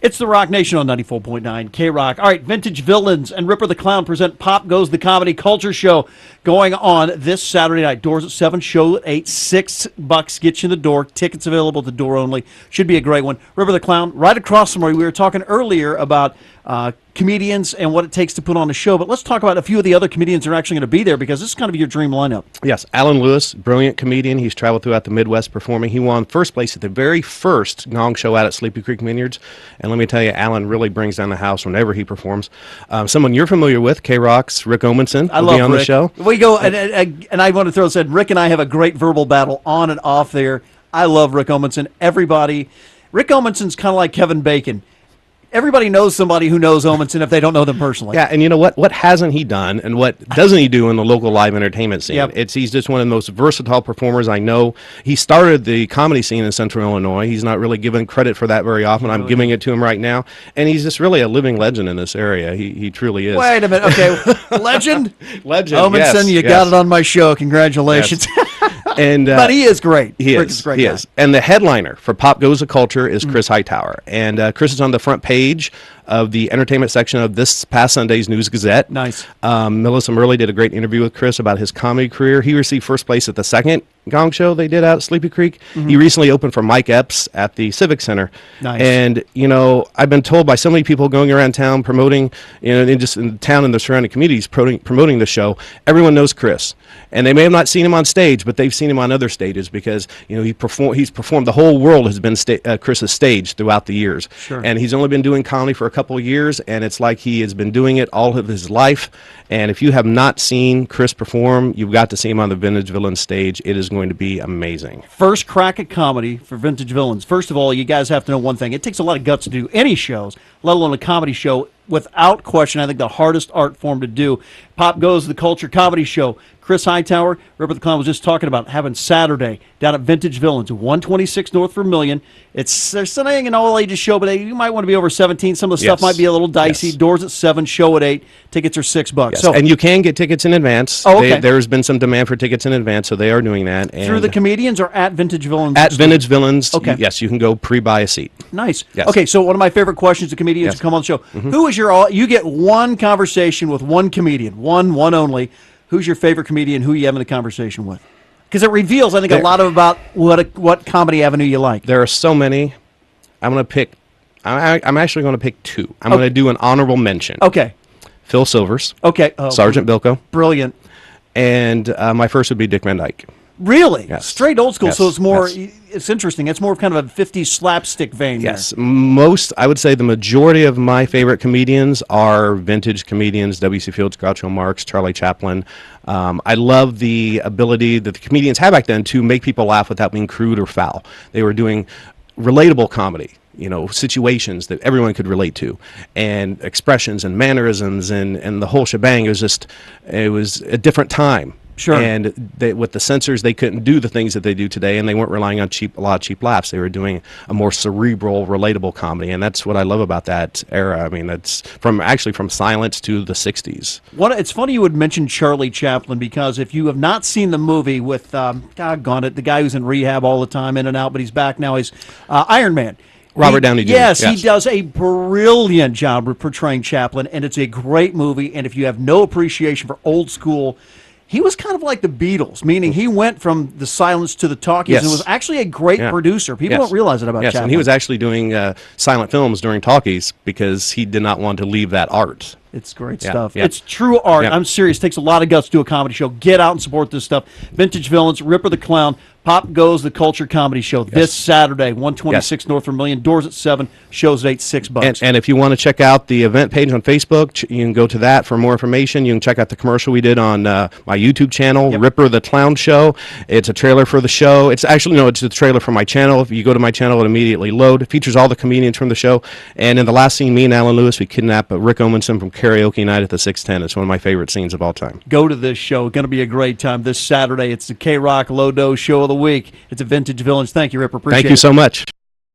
It's the Rock Nation on 94.9 KROCK. All right, Vintage Villains and Ripper the Clown present Pop Goes the Comedy Culture Show going on this Saturday night. Doors at 7, show at 8, $6 gets you in the door. Tickets available at the door only. Should be a great one. Ripper the Clown, right across from where we were talking earlier about comedians and what it takes to put on a show. But let's talk about a few of the other comedians that are actually going to be there, because this is kind of your dream lineup. Yes, Alan Lewis, brilliant comedian. He's traveled throughout the Midwest performing. He won first place at the very first Gong Show out at Sleepy Creek Vineyards. And let me tell you, Alan really brings down the house whenever he performs. Someone you're familiar with, KROCK's Rick Omundson, will be on the show. We go, and I want to throw this in. Rick and I have a great verbal battle on and off there. I love Rick Omundson. Rick Omundson's kind of like Kevin Bacon. Everybody knows somebody who knows Omundson if they don't know them personally. Yeah, and you know what? What hasn't he done, and what doesn't he do in the local live entertainment scene? Yep. He's just one of the most versatile performers I know. He started the comedy scene in Central Illinois. He's not really given credit for that very often. I'm giving it to him right now, and he's just really a living legend in this area. He truly is. Wait a minute. Okay, legend? Legend, Omundson, you got it on my show. Congratulations. Yes. And but he is great. He is. And the headliner for Pop Goes the Culture is Chris Hightower. And Chris is on the front page of the entertainment section of this past Sunday's News Gazette. Nice. Melissa Murley did a great interview with Chris about his comedy career. He received first place at the second Gong Show they did out at Sleepy Creek. He recently opened for Mike Epps at the Civic Center. Nice. And, you know, I've been told by so many people going around town promoting, you know, in the town and the surrounding communities promoting the show, everyone knows Chris. And they may have not seen him on stage, but they've seen him on other stages because, you know, he's performed. The whole world has been Chris's stage throughout the years. Sure. And he's only been doing comedy for a couple of years, and it's like he has been doing it all of his life. And if you have not seen Chris perform, you've got to see him on the Vintage Villains stage. It is going to be amazing. First crack at comedy for Vintage Villains. First of all, you guys have to know one thing. It takes a lot of guts to do any shows, let alone a comedy show. Without question, I think the hardest art form to do. Pop Goes the Culture Comedy Show. Chris Hightower, Ripper the Clown was just talking about having Saturday down at Vintage Villains, 126 North Vermilion. They're saying an all-ages show, but you might want to be over 17. Some of the stuff might be a little dicey. Yes. Doors at 7, show at 8. Tickets are $6. Yes. So, and you can get tickets in advance. Oh, okay. There's been some demand for tickets in advance, so they are doing that. And through the comedians or at Vintage Villains? At Vintage Villains, okay. Yes, you can go pre-buy a seat. Nice. Yes. Okay, so one of my favorite questions to comedians who come on the show. Who is you get one conversation with one comedian, one only. Who's your favorite comedian? Who are you having a conversation with? Because it reveals, I think, a lot about what comedy avenue you like. There are so many. I'm actually going to pick two. I'm going to do an honorable mention. Okay. Phil Silvers. Okay. Sergeant Bilko. Brilliant. And my first would be Dick Van Dyke. Really? Yes. Straight old school, Yes. so it's more, Yes. it's interesting. It's more of kind of a 50s slapstick vein. Yes. There. I would say the majority of my favorite comedians are vintage comedians, W.C. Fields, Groucho Marx, Charlie Chaplin. I love the ability that the comedians had back then to make people laugh without being crude or foul. They were doing relatable comedy. You know, situations that everyone could relate to, and expressions and mannerisms and the whole shebang. It was a different time. Sure. And with the censors, they couldn't do the things that they do today, and they weren't relying on a lot of cheap laughs. They were doing a more cerebral, relatable comedy, and that's what I love about that era. I mean, that's from Silence to the 60s. It's funny you would mention Charlie Chaplin, because if you have not seen the movie with, doggone it, the guy who's in rehab all the time, in and out, but he's back now, he's Iron Man. Robert Downey Jr. Yes, he does a brilliant job of portraying Chaplin, and it's a great movie. And if you have no appreciation for old school, he was kind of like the Beatles, meaning he went from the silence to the talkies and was actually a great producer. People don't realize it about Chaplin. And he was actually doing silent films during talkies because he did not want to leave that art. It's great stuff. It's true art. I'm serious. It takes a lot of guts to do a comedy show. Get out and support this stuff. Vintage Villains, Ripper the Clown, Pop Goes the Culture Comedy Show this Saturday, 126 North Vermilion. Doors at 7, shows at 8, $6. And if you want to check out the event page on Facebook, you can go to that for more information. You can check out the commercial we did on my YouTube channel, Ripper the Clown Show. It's a trailer for the show. It's a trailer for my channel. If you go to my channel, it immediately load. It features all the comedians from the show. And in the last scene, me and Alan Lewis, we kidnap Rick Omundson from Karaoke Night at the 610. It's one of my favorite scenes of all time. Go to this show. It's going to be a great time this Saturday. It's the KROCK Low Dose Show of the Week. It's a Vintage Villains. Thank you, Ripper. Appreciate it. Thank you so much.